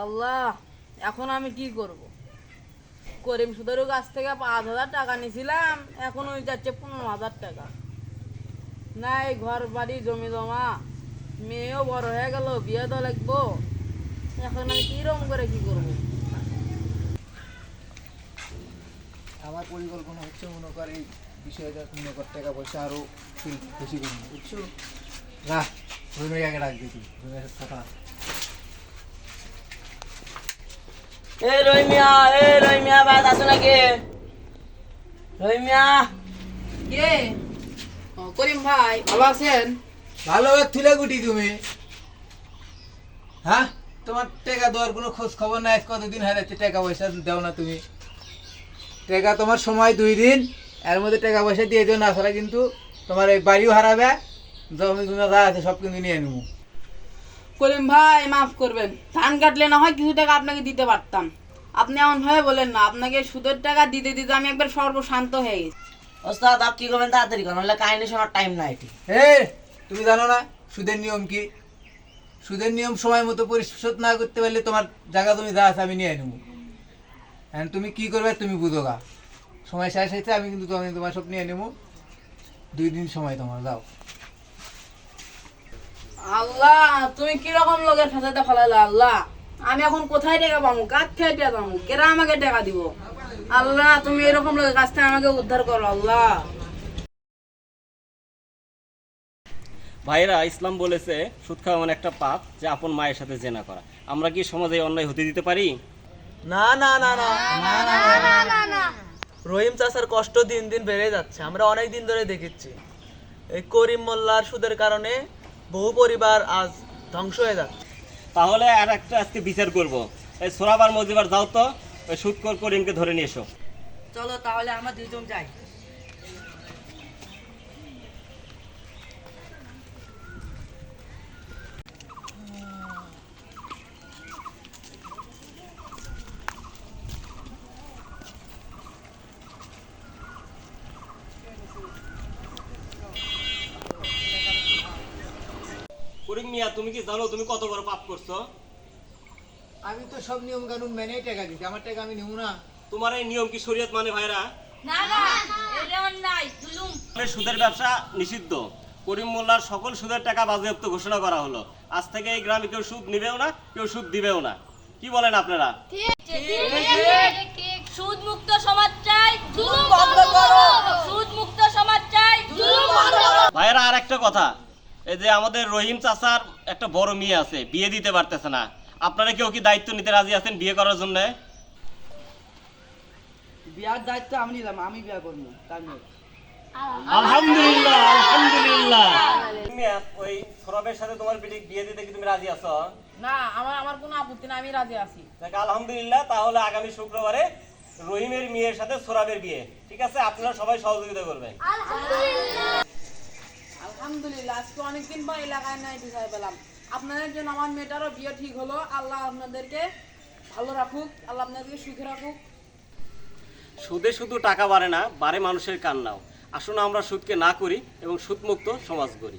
আল্লাহ, এখন আমি কি করব? করিম সুদের কাছ থেকে 5,000 টাকা নিয়েছিলাম, এখন ওই যাচ্ছে 15,000 টাকা। নাই ঘর বাড়ি জমি জমা, মেয়েও বড় হয়ে গেল, বিয়ে তো লাগবো। এখন আমি কিরকম করে কি করব? আমার পরিকল্পনা হচ্ছে মনে কর এই বিষয়টা মনে কর টাকা পয়সা আরো বেশি করবো, বুঝছো? রাখ, রুমের আগে রাখ দিতি, রুমের কথা। রহিমিয়া বাদ আসো নাকি? রহিমিয়া কে? ও, করিম ভাই, ভালো আছেন? ভালো থুলে গুটি তুমি, হ্যাঁ? তোমার টাকা দেওয়ার কোনো খোঁজ খবর নাই, কতদিন হারাচ্ছে টাকা পয়সা দাও না তুমি। টাকা তোমার সময় 2 দিন, এর মধ্যে টাকা পয়সা দিয়ে দিও না, ছাড়া কিন্তু তোমার এই বাড়িও হারাবে, জমি জমা যা আছে সব কিন্তু নিয়ে নেবো। করিম ভাই, মাফ করবেন, ধান কাটলে না হয় কিছু টাকা আপনাকে দিতে পারতাম। আপনি এমন ভাবে বলেন না, আপনাকে সুদের টাকা দিতে দিতে আমি একবার সর্বশান্ত হয়ে গেছি। ওস্তাদ আপ কি করবেন তাড়াতাড়ি করেন, নাহলে কাহিনী শোনার টাইম নাই এটি। তুমি জানো না সুদের নিয়ম কি? সুদের নিয়ম সময় মতো পরিশোধ না করতে পারলে তোমার জায়গা তুমি যা আছে আমি নিয়ে নেবো। হ্যাঁ, তুমি কি করবে তুমি বুঝো গা। সময় শেষ হয়েছে, আমি কিন্তু তোমার সব নিয়ে নেবো। 2 দিন সময় তোমার, যাও। আল্লাহ, তুমি কিরকম লোকের ফাঁসাতে ফেলালে আল্লাহ। আমি এখন কোথায় টাকা পাবো? কার থেকে টাকা পাবো? কেরা আমাকে টাকা দিব? আল্লাহ, তুমি এরকম লোকের কাছ থেকে আমাকে উদ্ধার করো আল্লাহ। ভাইরা, ইসলাম বলেছে সুদ খাওয়া এমন একটা পাপ যে আপন মায়ের সাথে জেনা করা। আমরা কি সমাজে এই অন্যায় হতে দিতে পারি? না না না না, রহিম চাচার কষ্ট দিন দিন বেড়ে যাচ্ছে, আমরা অনেক দিন ধরে দেখেছি। এই করিম মোল্লার সুদের কারণে বহু পরিবার আজ ধ্বংস হয়ে যাচ্ছে। তাহলে আর একটা আজকে বিচার করব। এই সোরাবার মজিবার যাও তো, ওই সুদখোর করিমকে ধরে নিয়ে এসো। চলো তাহলে আমরা দুজন যাই। করিম মিয়া, তুমি কি জানো তুমি কত বড় পাপ করছো? আমি তো সব নিয়ম কানুন মেনেই টাকা দিচ্ছি, আমার টাকা আমি নেবো না। তোমার এই নিয়ম কি শরীয়ত মানে ভাইরা? না না, এটা অন্যায়, জুলুম। সুদের ব্যবসা নিষিদ্ধ। করিম মোল্লার সকল সুদের টাকা বাজেয়াপ্ত ঘোষণা করা হলো। আজ থেকে এই গ্রামে কেউ সুদ নিবেও না, কেউ সুদ দিবেও না। কি বলেন আপনারা? সুদ মুক্ত সমাজ চাই, জুলুম বন্ধ করো। সুদ মুক্ত সমাজ চাই, জুলুম বন্ধ করো। ভাইয়েরা, আর একটা কথা, এই যে আমাদের রহিম চাচার একটা বড় মেয়ে আছে, বিয়ে দিতে পারতেছে না। আপনারা কেউ কি দায়িত্ব নিতে রাজি আছেন বিয়ে করার জন্য? বিয়ার দায়িত্ব আমি নিলাম, আমি বিয়া করবো তার মেয়ে। আলহামদুলিল্লাহ, আলহামদুলিল্লাহ। মিয়া, ওই সরবের সাথে তোমার বিয়ে দিতে কি তুমি রাজি আছো? না, আমার কোনো আপত্তি না, আমি রাজি আছি। দেখ, আলহামদুলিল্লাহ। তাহলে আগামী শুক্রবারে রহিমের মেয়ের সাথে সোরাবের বিয়ে, ঠিক আছে? আপনারা সবাই সহযোগিতা করবেন। আলহামদুলিল্লাহ, আজকে অনেকদিন পর এলাকায় নাই ঢুকাই পেলাম। আপনাদের জন্য আমার মেয়েটারও বিয়ে ঠিক হলো। আল্লাহ আপনাদেরকে ভালো রাখুক, আল্লাহ আপনাদেরকে সুখে রাখুক। সুদে শুধু টাকা বাড়ে না, বাড়ে মানুষের কান্নাও। আসুন আমরা সুদকে না করি এবং সুদমুক্ত সমাজ গড়ি।